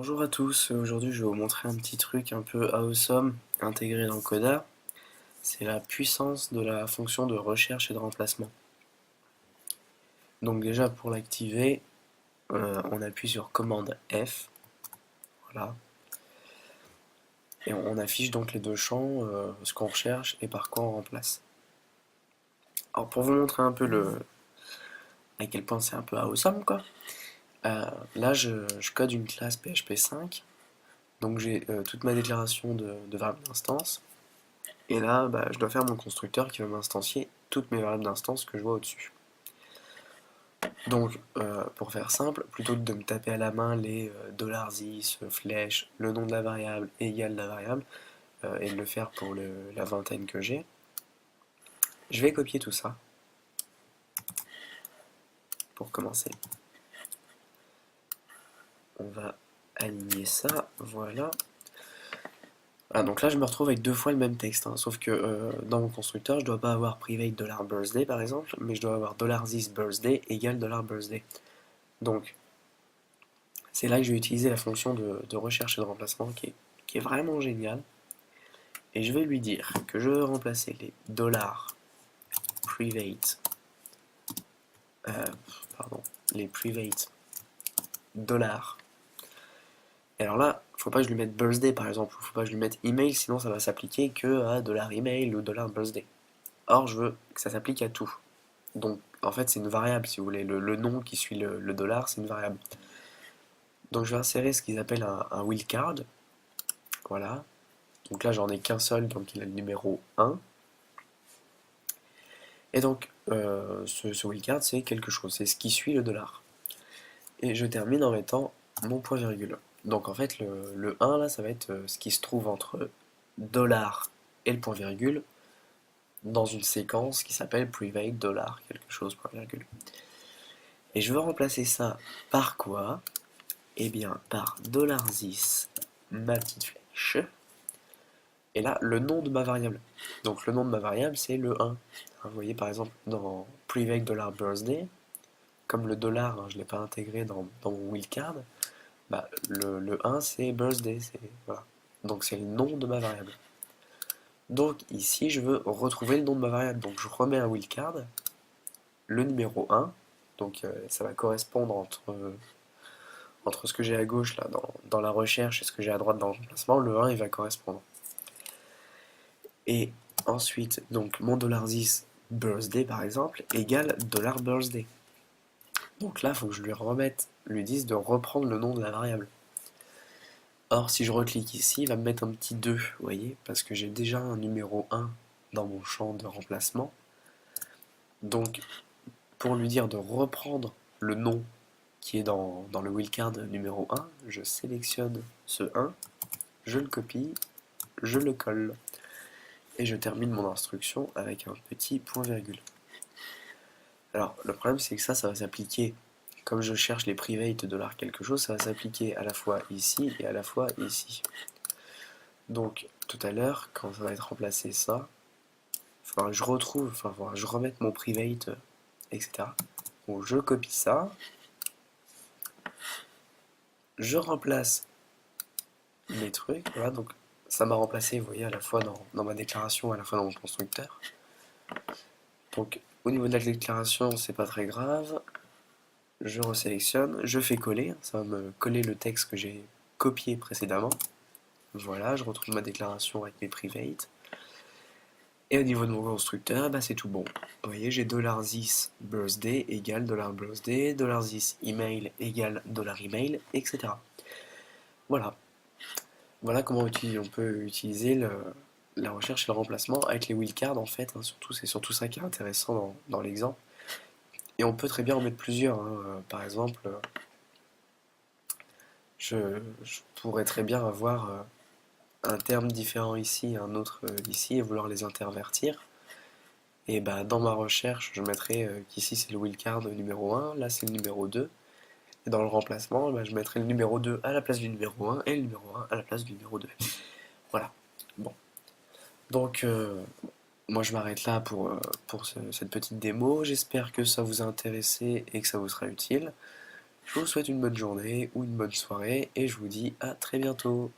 Bonjour à tous, aujourd'hui je vais vous montrer un petit truc un peu awesome intégré dans le Coda. C'est la puissance de la fonction de recherche et de remplacement. Donc déjà pour l'activer, on appuie sur commande F, voilà, et on affiche donc les deux champs, ce qu'on recherche et par quoi on remplace. Alors pour vous montrer un peu à quel point c'est un peu awesome quoi, là je code une classe PHP 5, donc j'ai toute ma déclaration de variable d'instance. Et là, je dois faire mon constructeur qui va m'instancier toutes mes variables d'instance que je vois au-dessus. Donc, pour faire simple, plutôt que de me taper à la main les $is, flèche, le nom de la variable égale la variable, et de le faire pour la vingtaine que j'ai, je vais copier tout ça pour commencer. On va aligner ça, voilà. Ah, donc là, je me retrouve avec deux fois le même texte, hein, sauf que dans mon constructeur, je dois pas avoir private $birthday par exemple, mais je dois avoir $thisBirthday égale $birthday. Donc, c'est là que je vais utiliser la fonction de recherche et de remplacement qui est vraiment géniale. Et je vais lui dire que je veux remplacer les $private, pardon, les private dollars. Et alors là, faut pas que je lui mette birthday par exemple, faut pas que je lui mette email, sinon ça va s'appliquer que à $email ou $birthday. Or, je veux que ça s'applique à tout. Donc, en fait, c'est une variable, si vous voulez. Le nom qui suit le dollar, c'est une variable. Donc, je vais insérer ce qu'ils appellent un wildcard. Voilà. Donc là, j'en ai qu'un seul, donc il a le numéro 1. Et donc, ce wildcard, c'est quelque chose, c'est ce qui suit le dollar. Et je termine en mettant mon point virgule. Donc en fait, le 1, là, ça va être ce qui se trouve entre dollar et le point virgule dans une séquence qui s'appelle private dollar, quelque chose, point virgule. Et je veux remplacer ça par quoi? Eh bien, par $this, ma petite flèche. Et là, le nom de ma variable. Donc le nom de ma variable, c'est le 1. Vous voyez par exemple dans private $birthday, comme le dollar, hein, je ne l'ai pas intégré dans mon wildcard, le 1 c'est birthday, voilà. Donc c'est le nom de ma variable. Donc ici je veux retrouver le nom de ma variable, donc je remets un wildcard, le numéro 1, donc ça va correspondre entre ce que j'ai à gauche là dans la recherche et ce que j'ai à droite dans le remplacement, le 1 il va correspondre. Et ensuite, donc mon $10 birthday par exemple égale $birthday. Donc là, il faut que je lui dise de reprendre le nom de la variable. Or, si je reclique ici, il va me mettre un petit 2, vous voyez, parce que j'ai déjà un numéro 1 dans mon champ de remplacement. Donc, pour lui dire de reprendre le nom qui est dans le wildcard numéro 1, je sélectionne ce 1, je le copie, je le colle. Et je termine mon instruction avec un petit point virgule. Alors, le problème, c'est que ça va s'appliquer, comme je cherche les private $ quelque chose, ça va s'appliquer à la fois ici et à la fois ici. Donc, tout à l'heure, quand ça va être remplacé ça, il faudra que je retrouve, enfin, il faudra que je remette mon private, etc. Donc, je copie ça, je remplace mes trucs, voilà, donc ça m'a remplacé, vous voyez, à la fois dans ma déclaration, à la fois dans mon constructeur. Donc, au niveau de la déclaration, c'est pas très grave. Je resélectionne, je fais coller, ça va me coller le texte que j'ai copié précédemment. Voilà, je retrouve ma déclaration avec mes private. Et au niveau de mon constructeur, c'est tout bon. Vous voyez, j'ai $this birthday égale $birthday, $this email égale $email, etc. Voilà. Voilà comment on peut utiliser la recherche et le remplacement avec les wildcards en fait, hein, surtout, c'est surtout ça qui est intéressant dans l'exemple. Et on peut très bien en mettre plusieurs, hein. Par exemple, je pourrais très bien avoir un terme différent ici, un autre ici, et vouloir les intervertir. Et dans ma recherche, je mettrai qu'ici c'est le wildcard numéro 1, là c'est le numéro 2. Et dans le remplacement, je mettrai le numéro 2 à la place du numéro 1 et le numéro 1 à la place du numéro 2. Voilà. Bon. Donc, moi je m'arrête là pour cette petite démo. J'espère que ça vous a intéressé et que ça vous sera utile. Je vous souhaite une bonne journée ou une bonne soirée et je vous dis à très bientôt.